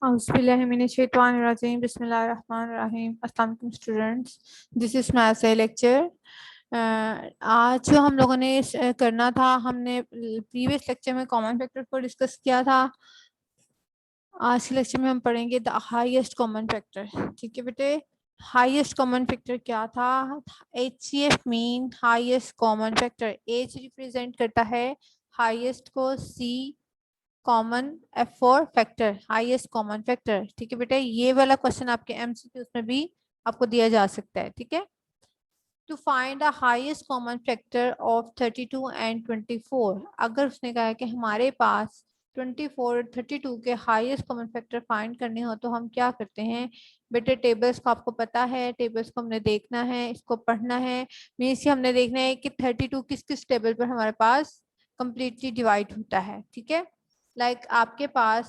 Auzubillahiminash-shaytanir-rajim. Bismillahir-rahmanir-rahim. अस्सलाम वालेकुम students, this is my से लेक्चर। आज जो हम लोगों ने करना था, हमने प्रीवियस लेक्चर में कॉमन फैक्टर को डिस्कस किया था। आज के लेक्चर में हम पढ़ेंगे द हाईएस्ट कॉमन फैक्टर। ठीक है बेटे, हाईएस्ट कॉमन फैक्टर क्या था? HCF mean highest common factor. H represent करता है हाईएस्ट को, C common, F4 factor, highest common factor. ठीक है बेटा, ये वाला क्वेश्चन आपके MCQ में भी आपको दिया जा सकता है। ठीक है, to find the highest common factor of 32 and 24। अगर उसने कहा है कि हमारे पास 24 और 32 के हाईएस्ट कॉमन फैक्टर फाइंड करने हो तो हम क्या करते हैं बेटे? टेबल्स को आपको पता है, टेबल्स को हमने देखना है, इसको पढ़ना है। मीन्स ये हमने देखना है कि 32 किस किस टेबल पर हमारे पास कंप्लीटली डिवाइड होता है। ठीक है, लाइक आपके पास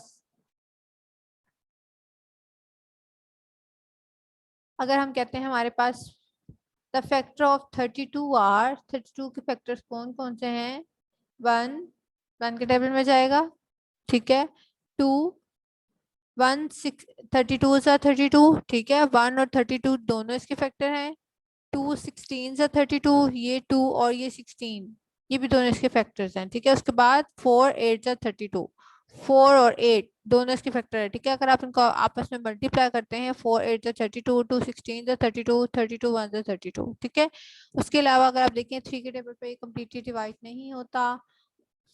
अगर हम कहते हैं हमारे पास द फैक्टर ऑफ 32 आर, 32 के फैक्टर्स कौन कौन से हैं? 1 1 के टेबल में जाएगा। ठीक है, 2 1 6 32 सा 32। ठीक है, 1 और 32 दोनों इसके फैक्टर हैं। 2 16 सा 32, ये 2 और ये 16, ये भी दोनों इसके फैक्टर्स हैं। ठीक है, उसके बाद 4 8 सा 32, 4 और 8 दोनों इसके फैक्टर है। ठीक है, अगर आप इनको आपस में मल्टीप्लाई करते हैं, 4 8 सा 32, 2 16 सा 32, 32 1 सा 32। ठीक है, उसके अलावा अगर आप देखें 3 के टेबल पे कम्प्लीटली डिवाइड नहीं होता,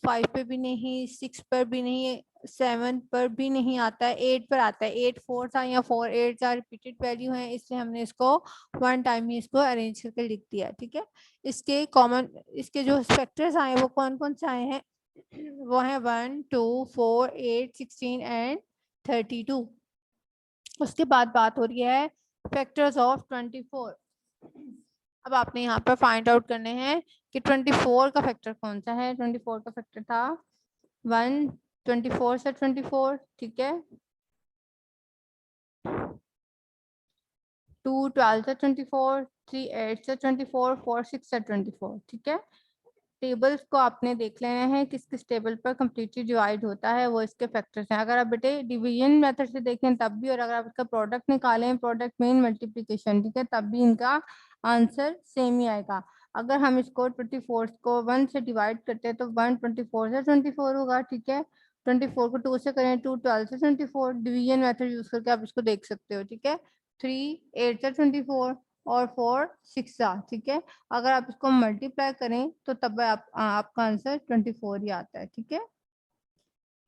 5 पे भी नहीं, 6 पर भी नहीं, 7 पर भी नहीं आता है, 8 पर आता है। 8 4 था या 4 8 था, रिपीटेड वैल्यू है, इसलिए हमने इसको वन टाइम ही इसको अरेंज करके लिख दिया। ठीक है, इसके कॉमन, इसके जो फैक्टर्स आए वो कौन कौन से आए हैं? वो है 1 2 4 8 16 एंड 32। उसके बाद बात हो रही है फैक्टर्स ऑफ 24। अब आपने यहाँ पर फाइंड आउट करने हैं कि 24 का फैक्टर कौन सा है। 24 का फैक्टर था 1 24 से 24। ठीक है, 2 12 से 24, 3 8 से 24, 4 6 से 24। ठीक है, टेबल्स को आपने देख लेना है किस किस टेबल पर कंप्लीटली डिवाइड होता है, वो इसके फैक्टर्स हैं। अगर आप बेटे डिवीजन मेथड से देखें तब भी, और अगर आप इसका प्रोडक्ट निकालें, प्रोडक्ट मीन मल्टीप्लिकेशन, ठीक है, तब भी इनका आंसर सेम ही आएगा। अगर हम इसको 24 को 1 से डिवाइड करते हैं तो 1 24 से 24 होगा। ठीक है, 24 को 2 से करें, 2 12 से 24, डिवीजन मेथड यूज करके आप इसको देख सकते हो। ठीक है, 3 8 से 24 और 4 6 सा। ठीक है, अगर आप इसको मल्टीप्लाई करें तो तब आपका आंसर 24 ही आता है। ठीक है,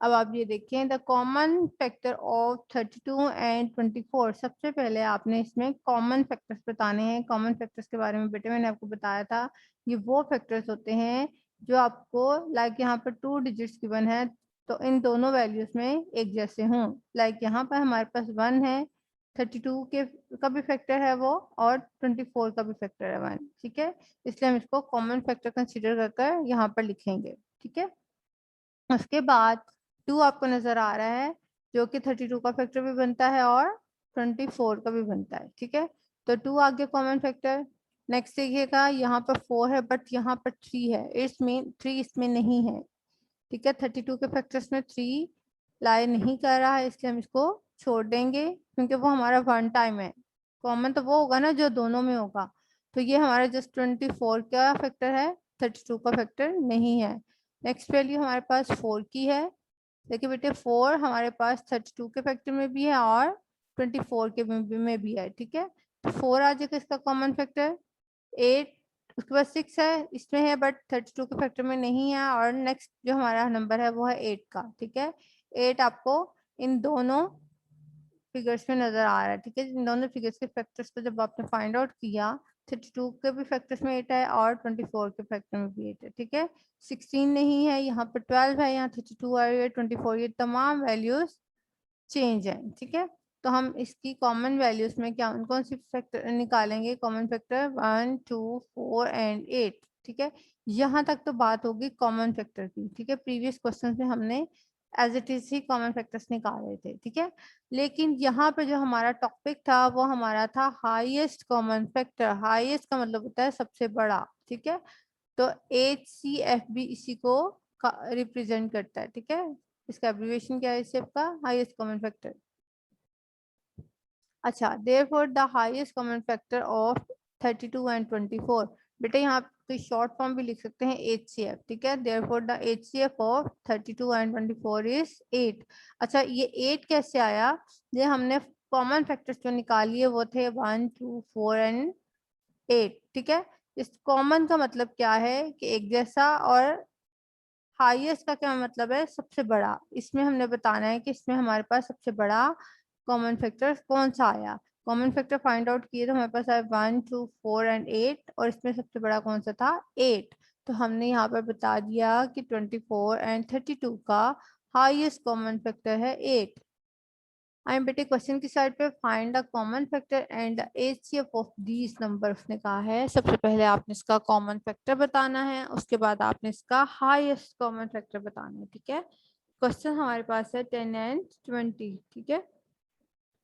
अब आप ये देखें the common factor of 32 and 24। सबसे पहले आपने इसमें कॉमन फैक्टर्स बताने हैं। कॉमन फैक्टर्स के बारे में बेटे मैंने आपको बताया था, ये वो फैक्टर्स होते हैं जो आपको, लाइक यहाँ पर 2 डिजिट्स गिवन है तो इन दोनों वैल्यूज में एक जैसे हों। लाइक यहाँ पर हमारे पास 1 है, 32 के का भी फैक्टर है वो, और 24 का भी फैक्टर है 1। ठीक है, इसलिए हम इसको कॉमन फैक्टर कंसिडर कर यहाँ पर लिखेंगे। ठीक है, उसके बाद 2 आपको नजर आ रहा है जो कि 32 का फैक्टर भी बनता है और 24 का भी बनता है। ठीक है, तो 2 आ गया कॉमन फैक्टर। नेक्स्ट देखिएगा, यहाँ पर 4 है बट यहाँ पर 3 है, इसमें 3 इसमें नहीं है। ठीक है, 32 के फैक्टर्स में 3 लाई नहीं कर रहा है, इसलिए हम इसको छोड़ देंगे क्योंकि वो हमारा वन टाइम है। कॉमन तो वो होगा ना जो दोनों में होगा, तो ये हमारा जस्ट 24 का फैक्टर है, 32 का फैक्टर नहीं है। नेक्स्ट वैल्यू हमारे पास 4 की है। देखिए बेटे, 4 हमारे पास 32 के फैक्टर में भी है और 24 के में भी है। ठीक है, तो 4 आ जाएगा इसका कॉमन फैक्टर। 8 उसके बाद 6 है, इसमें है बट 32 के फैक्टर में नहीं है, और नेक्स्ट जो हमारा नंबर है वो है 8 का। ठीक है, 8 आपको इन दोनों फिगर्स में नजर आ रहा है। ठीक है, इन दोनों फिगर्स के फैक्टर्स को जब आपने फाइंड आउट किया, 32 के भी फैक्टर्स में 8 है और 24 के फैक्टर में भी 8 है। ठीक है, 16 नहीं है, यहाँ पर 12 है, यहाँ 32 है, 24, ये तमाम वैल्यूज चेंज है। ठीक है, तो हम इसकी कॉमन वैल्यूज में क्या कौन सी फैक्टर निकालेंगे? Common factor 1 2 4 and 8। ठीक है, यहाँ तक तो बात होगी कॉमन फैक्टर की। ठीक है, प्रीवियस क्वेश्चन में हमने एज इट इज ही कॉमन फैक्टर्स निकाले थे। ठीक है, लेकिन यहाँ पे जो हमारा टॉपिक था वो हमारा था हाईएस्ट कॉमन फैक्टर। हाईएस्ट का मतलब होता है सबसे बड़ा। ठीक है, तो HCF भी इसी को रिप्रेजेंट करता है। ठीक है, इसका एब्रीविएशन क्या है? इससे आपका हाईएस्ट कॉमन फैक्टर। अच्छा, therefore the highest common factor of 32 and 24, बेटा यहाँ पे शॉर्ट फॉर्म भी लिख सकते हैं HCF, ठीक है। Therefore the HCF of 32 and 24 is 8। अच्छा, ये 8 कैसे आया? ये हमने कॉमन फैक्टर्स जो निकालिए वो थे 1, 2, 4 एंड 8, ठीक है। इस कॉमन का मतलब क्या है कि एक जैसा, और हाईएस्ट का क्या मतलब है? सबसे बड़ा। इसमें हमने बताना है कि इसमें हमारे पास सबसे बड़ा कॉमन फैक्टर कौन सा आया। कॉमन फैक्टर फाइंड आउट किए तो हमारे पास आया 1, 2, 4 एंड 8, और इसमें सबसे बड़ा कौन सा था? 8। तो हमने यहाँ पर बता दिया कि 24 एंड 32 का हाईएस्ट कॉमन फैक्टर है 8। आई एम बेटे क्वेश्चन की साइड पे find the common factor and the HCF of these number उसने कहा है। सबसे पहले आपने इसका कॉमन फैक्टर बताना है, उसके बाद आपने इसका हाईएस्ट कॉमन फैक्टर बताना है, ठीक है। क्वेश्चन हमारे पास है 10 एंड 20, ठीक है।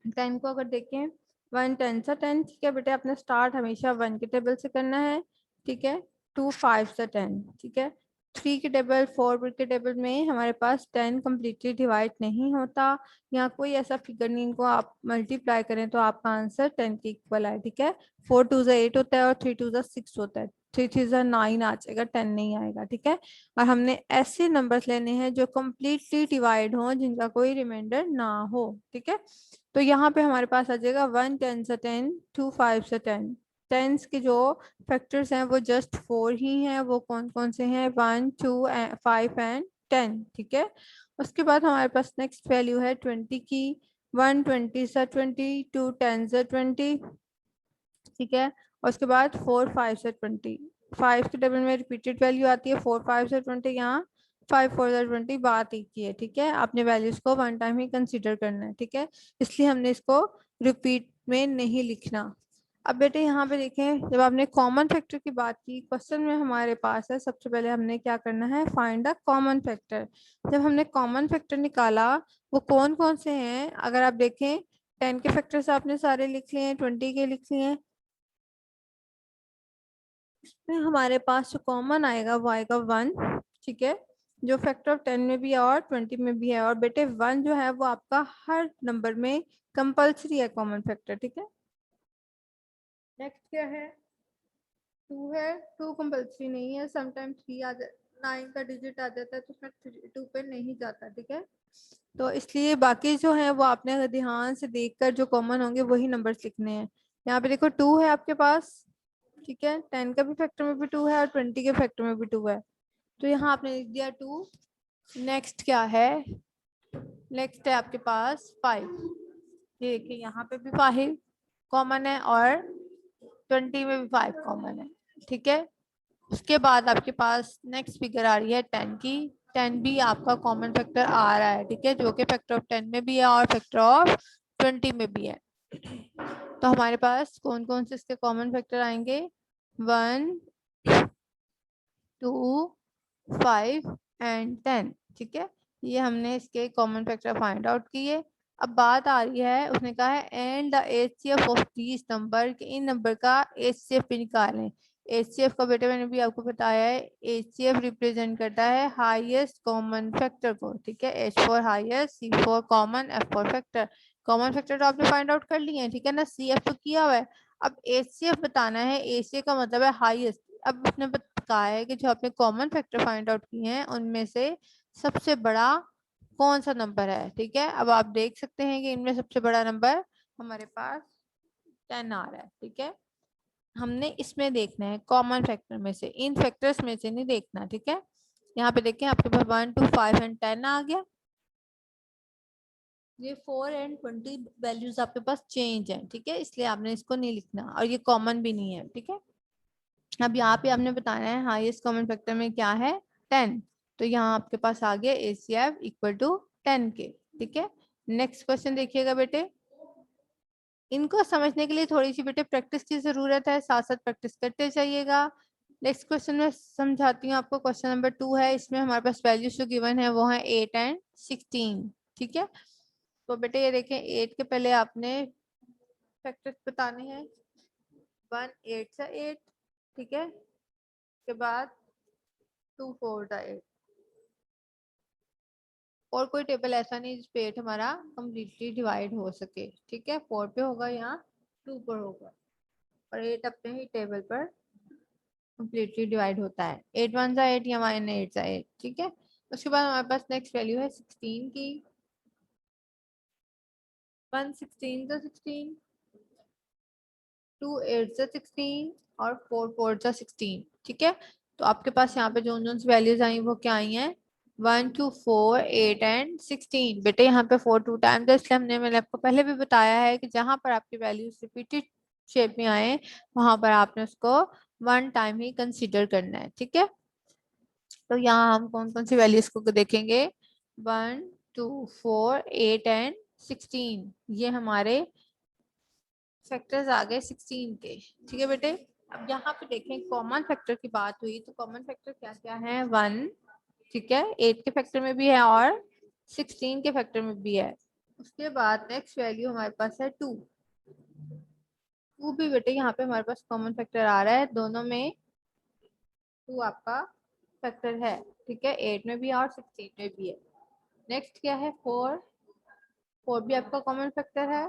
10 को अगर देखें, 1 10 सा 10, ठीक है बेटे। अपने स्टार्ट हमेशा 1 के टेबल से करना है, ठीक है। 2 5 सा 10, ठीक है। 3 के टेबल, 4 के टेबल में हमारे पास 10 कम्प्लीटली डिवाइड नहीं होता। यहाँ कोई ऐसा फिगर नहीं, इनको आप मल्टीप्लाई करें तो आपका आंसर 10 के इक्वल आए, ठीक है। 4 2 सा 8 होता है और 3 2 सा 6 होता है। 3 3 सा 9 आ जाएगा, 10 नहीं आएगा, ठीक है। और हमने ऐसे नंबर्स लेने हैं जो कम्प्लीटली डिवाइड हो, जिनका कोई रिमाइंडर ना हो, ठीक है। तो यहाँ पे हमारे पास आ जाएगा 1 10 से 10, 2 5 से 10। टेंस के जो फैक्टर्स हैं वो जस्ट 4 ही हैं। वो कौन कौन से हैं? 1 2 5 एंड 10, ठीक है। उसके बाद हमारे पास नेक्स्ट वैल्यू है 20 की। 1 20 से 20, 2 10 से 20, ठीक है। और उसके बाद 4 5 से 20। 5 के टेबल में रिपीटेड वैल्यू आती है 4 5 से 20, यहाँ 5 4 से 20, बात एक ही है, ठीक है। आपने वैल्यूज को वन टाइम ही कंसीडर करना है, ठीक है। इसलिए हमने इसको रिपीट में नहीं लिखना। अब बेटे यहाँ पे देखें, जब आपने कॉमन फैक्टर की बात की, क्वेश्चन में हमारे पास है सबसे पहले हमने क्या करना है? Find the common factor. जब हमने कॉमन फैक्टर निकाला वो कौन कौन से हैं? अगर आप देखें, 10 के फैक्टर्स आपने सारे लिख लिए हैं, 20 के लिख लिए हैं। इसमें हमारे पास जो कॉमन आएगा वो आएगा 1, ठीक है। जो फैक्टर ऑफ 10 में भी है और 20 में भी है। और बेटे 1 जो है वो आपका हर नंबर में कंपल्सरी है कॉमन फैक्टर, ठीक है। नेक्स्ट क्या है? 2 है। 2 कंपल्सरी नहीं है, समटाइम 3 आ जाता, 9 का डिजिट आ जाता है तो उसमें 2 पे नहीं जाता, ठीक है। तो इसलिए बाकी जो है वो आपने ध्यान से देखकर जो कॉमन होंगे वही नंबर्स लिखने हैं। यहाँ पे देखो 2 है आपके पास, ठीक है। 10 का भी फैक्टर में भी 2 है और 20 के फैक्टर में भी 2 है, तो यहाँ आपने लिख दिया 2। नेक्स्ट क्या है? नेक्स्ट है आपके पास 5। ये देखिए यहाँ पे भी 5 कॉमन है और 20 में भी 5 कॉमन है, ठीक है। उसके बाद आपके पास नेक्स्ट फिगर आ रही है 10 की। 10 भी आपका कॉमन फैक्टर आ रहा है, ठीक है, जो कि फैक्टर ऑफ 10 में भी है और फैक्टर ऑफ 20 में भी है। तो हमारे पास कौन कौन से इसके कॉमन फैक्टर आएंगे? 1 2 5 एंड 10, ठीक है। ये हमने इसके कॉमन फैक्टर फाइंड आउट किए। अब बात आ रही है, उसने कहा है and the HCF of these number, कि इन नंबर का एचसीएफ भी निकालें। एचसीएफ का बेटे मैंने भी आपको बताया है, एचसीएफ रिप्रेजेंट करता है हाईएस्ट कॉमन फैक्टर को, ठीक है। H for highest, C for common, F for factor. Common factor तो आपने फाइंड आउट कर लिए हैं, ठीक है ना। सी एफ तो किया हुआ है। अब एचसीएफ बताना है। एचसीएफ का मतलब है हाईएस्ट। अब उसने कहा है कि जो आपने कॉमन फैक्टर फाइंड आउट किए हैं उनमें से सबसे बड़ा कौन सा नंबर है, ठीक है। अब आप देख सकते हैं कि इनमें सबसे बड़ा नंबर हमारे पास 10 आ रहा है, ठीक है। हमने इसमें देखना है कॉमन फैक्टर में से, इन फैक्टर्स में से नहीं देखना, ठीक है। यहाँ पे देखें आपके पास 1 2 5 एंड 10 आ गया। ये 4 एंड 20 वैल्यूज आपके पास चेंज है, ठीक है, इसलिए आपने इसको नहीं लिखना, और ये कॉमन भी नहीं है, ठीक है। अब यहाँ पे आपने बताना है हाईएस्ट कॉमन फैक्टर में क्या है? 10। तो यहाँ आपके पास आ गया एसीएफ इक्वल टू 10 के, ठीक है। नेक्स्ट क्वेश्चन देखिएगा बेटे। इनको समझने के लिए थोड़ी सी बेटे प्रैक्टिस की जरूरत है, साथ साथ प्रैक्टिस करते जाइएगा। नेक्स्ट क्वेश्चन में समझाती हूँ आपको। क्वेश्चन नंबर 2 है, इसमें हमारे पास वैल्यूज जो गिवन है वो है 8 एंड 16, ठीक है। तो बेटे ये देखें, 8 के पहले आपने फैक्टर्स बताने हैं। 1 8 से 8, ठीक है। के बाद 2 4 8, और कोई टेबल ऐसा नहीं जिस पे 8 हमारा कम्प्लीटली डिवाइड हो सके, ठीक है। 4 पे होगा, यहाँ 2 पर होगा, और 8 अपने ही टेबल पर कम्प्लीटली डिवाइड होता है। 8 1 जा 8 या 1 8 जा 8, ठीक है। उसके बाद हमारे पास नेक्स्ट वैल्यू है 16 की। 1 16 जा 16, 2 8 जा 16, और 4 4 जा 16, ठीक है। तो आपके पास यहाँ पे जो जो वैल्यूज आई वो क्या आई हैं, 1 2 4 8 एंड 16। बेटे यहाँ पे 4 2 टाइम था, इसलिए मैंने आपको पहले भी बताया है कि जहां पर आपकी वैल्यूज रिपीटेड शेप में आए वहां पर आपने उसको 1 टाइम ही कंसीडर करना है, ठीक है। तो यहाँ हम कौन कौन सी वैल्यूज को देखेंगे, 1 2 4 8 एंड 16, ये हमारे फैक्टर्स आ गए 16 के, ठीक है बेटे। अब यहाँ पे देखें कॉमन फैक्टर की बात हुई, तो कॉमन फैक्टर क्या क्या है, 1, ठीक है, 8 के फैक्टर में भी है और 16 के फैक्टर में भी है। उसके बाद नेक्स्ट वैल्यू हमारे पास है 2। 2 भी बेटे यहाँ पे हमारे पास कॉमन फैक्टर आ रहा है, दोनों में 2 आपका फैक्टर है, ठीक है, 8 में भी है और 16 में भी है। नेक्स्ट क्या है 4। 4 भी आपका कॉमन फैक्टर है,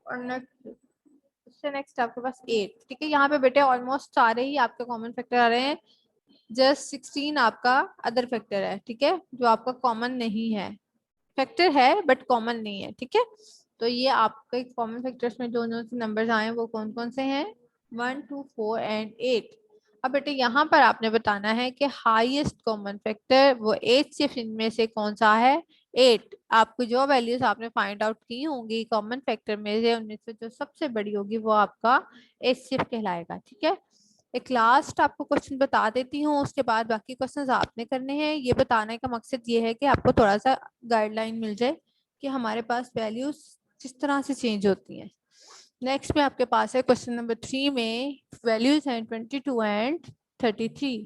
और नेक्स्ट उससे नेक्स्ट आपके पास 8, ठीक है। यहाँ पे बेटे ऑलमोस्ट सारे ही आपके कॉमन फैक्टर आ रहे हैं, जस्ट 16 आपका अदर फैक्टर है, ठीक है, जो आपका कॉमन नहीं है, फैक्टर है बट कॉमन नहीं है, ठीक है। तो ये आपके कॉमन फैक्टर्स में जो जो नंबर्स आए हैं वो कौन कौन से हैं, 1 2 4 एंड 8। अब बेटे यहाँ पर आपने बताना है कि हाईएस्ट कॉमन फैक्टर वो 8 से इनमें से कौन सा है, 8। आपको जो वैल्यूज आपने फाइंड आउट की होंगी कॉमन फैक्टर में से, उनमें से जो सबसे बड़ी होगी वो आपका 8 कहलाएगा, ठीक है। एक लास्ट आपको क्वेश्चन बता देती हूँ, उसके बाद बाकी क्वेश्चंस आपने करने हैं। ये बताने का मकसद ये है कि आपको थोड़ा सा गाइडलाइन मिल जाए कि हमारे पास वैल्यूज किस तरह से चेंज होती हैं। नेक्स्ट में आपके पास है क्वेश्चन नंबर 3 में वैल्यूज हैं 22 एंड 33।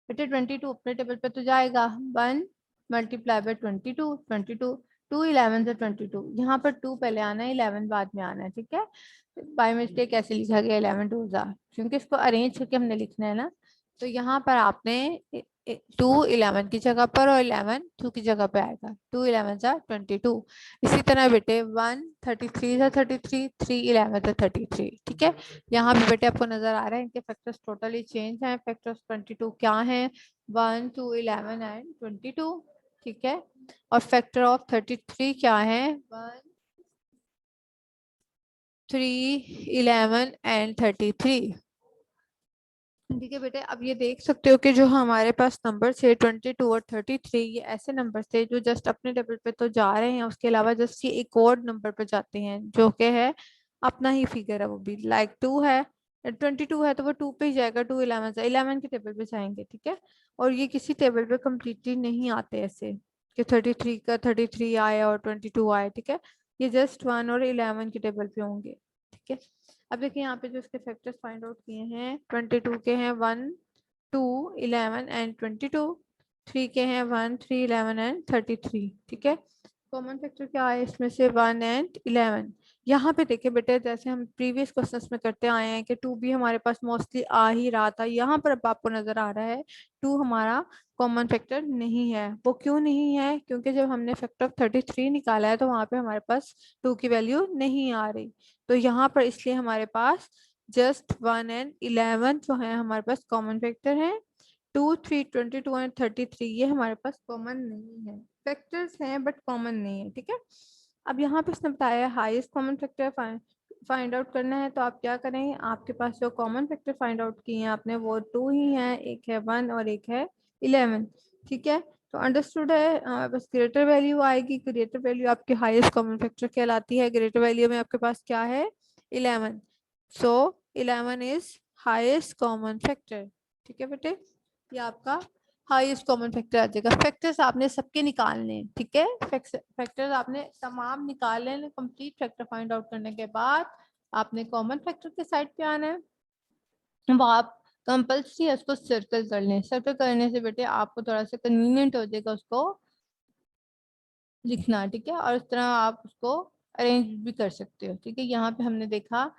बेटे 22 अपने टेबल पे तो जाएगा, 1 मल्टीप्लाई बाय 22, 22 2 11 से 22, यहाँ पर 2 पहले आना है 11 बाद में आना है, ठीक है। बाय मिस्टेक ऐसे लिखा गया 11 2 जा, क्योंकि इसको अरेंज करके हमने लिखना है ना। तो यहाँ पर आपने 2 11 की जगह पर और 11 2 की जगह पे आएगा, 2 11 जा 22। इसी तरह बेटे 1 33 जा 33, 3 11 जा 33, ठीक है। यहाँ पे बेटे आपको नजर आ रहा है इनके फैक्टर्स टोटली चेंज हैं। फैक्टर्स 22 क्या हैं, 1 2 11 एंड 22, ठीक है। और फैक्टर ऑफ 33 क्या है, 1 3 11 एंड 33, ठीक है बेटे। अब ये देख सकते हो कि जो हमारे पास नंबर थे 22 और 33, ये ऐसे नंबर थे जो जस्ट अपने टेबल पे तो जा रहे हैं, उसके अलावा जस्ट ये एक और नंबर पे जाते हैं जो कि है अपना ही फिगर है, वो भी लाइक 2 है, 22 है तो वो 2 पे ही जाएगा, 2 11 से 11 के टेबल पे जाएंगे, ठीक है। और ये किसी टेबल पे कम्प्लीटली नहीं आते ऐसे कि 33 का 33 आए और 22 आए, ठीक है। ये जस्ट 1 और 11 के टेबल पे होंगे, ठीक है। अब देखिए यहाँ पे जो इसके फैक्टर्स फाइंड आउट किए हैं, 22 के हैं 1 2 11 एंड 22, 3 के हैं 1 3 11 एंड 33, ठीक है। कॉमन फैक्टर क्या है इसमें से, 1 एंड 11। यहाँ पे देखिए बेटे जैसे हम प्रीवियस क्वेश्चंस में करते आए हैं कि 2 भी हमारे पास मोस्टली आ ही रहा था, यहाँ पर अब आपको नजर आ रहा है 2 हमारा कॉमन फैक्टर नहीं है। वो क्यों नहीं है, क्योंकि जब हमने फैक्टर ऑफ 33 निकाला है तो वहां पे हमारे पास 2 की वैल्यू नहीं आ रही, तो यहाँ पर इसलिए हमारे पास जस्ट 1 एंड 11 जो है हमारे पास कॉमन फैक्टर है। 2 3 22 एंड 33 ये हमारे पास कॉमन नहीं है, फैक्टर्स हैं बट कॉमन नहीं है, ठीक है। अब यहाँ पे इसने बताया highest common factor find out करना है, तो आप क्या करें, आपके पास जो कॉमन फैक्टर फाइंड आउट किए हैं आपने वो 2 ही हैं, एक है 1 और एक है 11, ठीक है। तो अंडरस्टूड है, बस ग्रेटर वैल्यू आएगी, ग्रेटर वैल्यू आपकी हाईएस्ट कॉमन फैक्टर कहलाती है। ग्रेटर वैल्यू में आपके पास क्या है, 11, सो 11 इज हाईएस्ट कॉमन फैक्टर, ठीक है बेटे। ये आपका हाईएस्ट कॉमन फैक्टर आ जाएगा। फैक्टर्स आपने सबके निकालने हैं, ठीक है, फैक्टर्स आपने तमाम निकाल लें। कंप्लीट फैक्टर फाइंड आउट करने के बाद आपने कॉमन फैक्टर के साइड पे आना है, वो आप कंपल्सरी उसको सर्कल कर लें। सर्कल करने से बेटे आपको थोड़ा सा कन्वीनियंट हो जाएगा उसको लिखना, ठीक है, और इस तरह आप उसको अरेंज भी कर सकते हो, ठीक है। यहाँ पे हमने देखा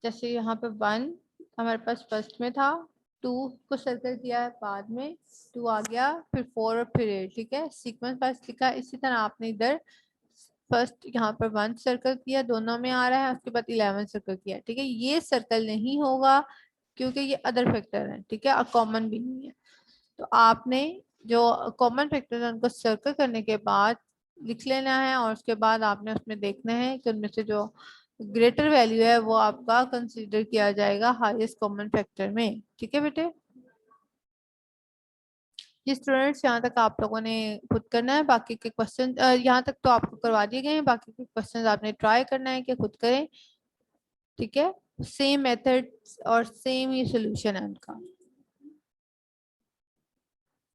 जैसे यहाँ पे 1 हमारे पास फर्स्ट में था, 2 को सर्कल किया है, बाद में 2 आ गया, फिर 4 और फिर 8, ठीक है, सीक्वेंस वाइज लिखा। इसी तरह आपने इधर फर्स्ट यहाँ पर 1 सर्कल किया, दोनों में आ रहा है, उसके बाद 11 सर्कल किया, ठीक है। ये सर्कल नहीं होगा क्योंकि ये अदर फैक्टर है, ठीक है, और कॉमन भी नहीं है। तो आपने जो कॉमन फैक्टर है उनको सर्कल करने के बाद लिख लेना है, और उसके बाद आपने उसमें देखना है कि उनमें से जो ग्रेटर वैल्यू है वो आपका कंसीडर किया जाएगा हाईएस्ट कॉमन फैक्टर में, ठीक है बेटे। जी स्टूडेंट्स, यहाँ तक आप लोगों ने खुद करना है, बाकी के क्वेश्चन यहाँ तक तो आपको करवा दिए गए हैं, बाकी के क्वेश्चन आपने ट्राई करना है कि खुद करें, ठीक है। सेम मेथड और सेम ही सोल्यूशन है उनका।